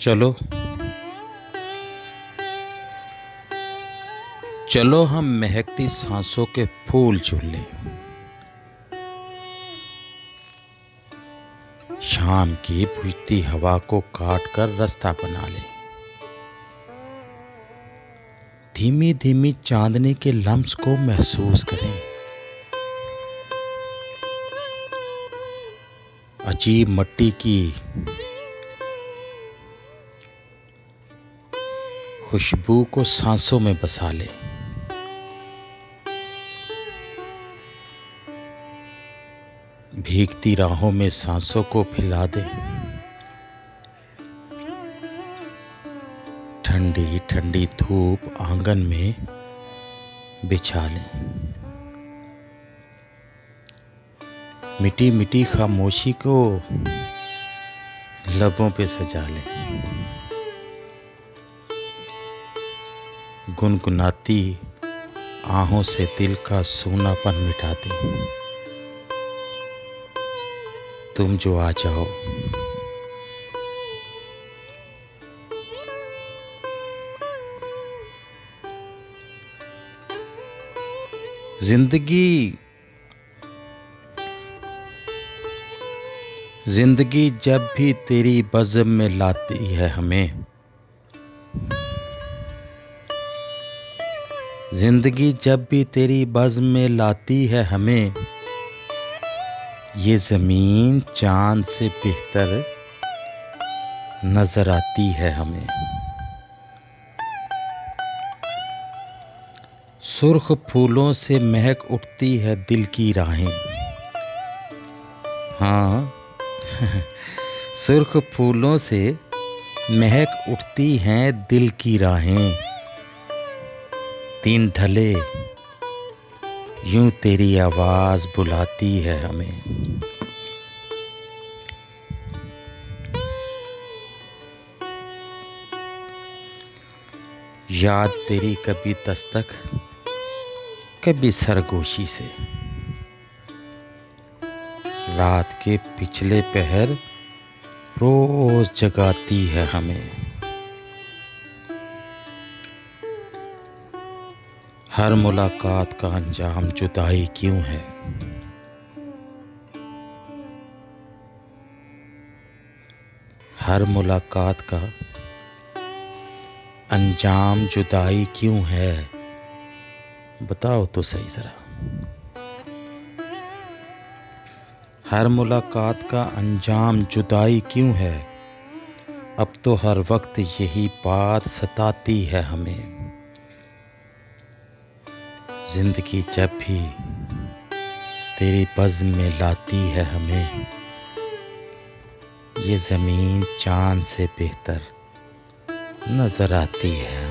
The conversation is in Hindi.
चलो चलो हम महकती सांसों के फूल चुन लें। शाम की बुझती हवा को काट कर रास्ता बना लें। धीमी धीमी चांदनी के लम्स को महसूस करें। अजीब मिट्टी की खुशबू को सांसों में बसा लें। भीगती राहों में सांसों को फैला दें। ठंडी ठंडी धूप आंगन में बिछा लें। मिटी मिटी खामोशी को लबों पे सजा लें। गुनगुनाती आहों से दिल का सूनापन मिटा दें। तुम जो आ जाओ। जिंदगी जब भी तेरी बज़्म में लाती है हमें। जिंदगी जब भी तेरी बज़्म में लाती है हमें। ये ज़मीन चाँद से बेहतर नज़र आती है हमें। सुर्ख फूलों से महक उठती है दिल की राहें। हाँ सुर्ख फूलों से महक उठती हैं दिल की राहें। दिन ढले यूं तेरी आवाज़ बुलाती है हमें। याद तेरी कभी दस्तक कभी सरगोशी से। रात के पिछले पहर रोज जगाती है हमें। हर मुलाकात का अंजाम जुदाई क्यों है। हर मुलाकात का अंजाम जुदाई क्यों है। बताओ तो सही जरा। हर मुलाकात का अंजाम जुदाई क्यों है। अब तो हर वक्त यही बात सताती है हमें। जिंदगी जब भी तेरी बज़्म में लाती है हमें। ये ज़मीन चाँद से बेहतर नज़र आती है।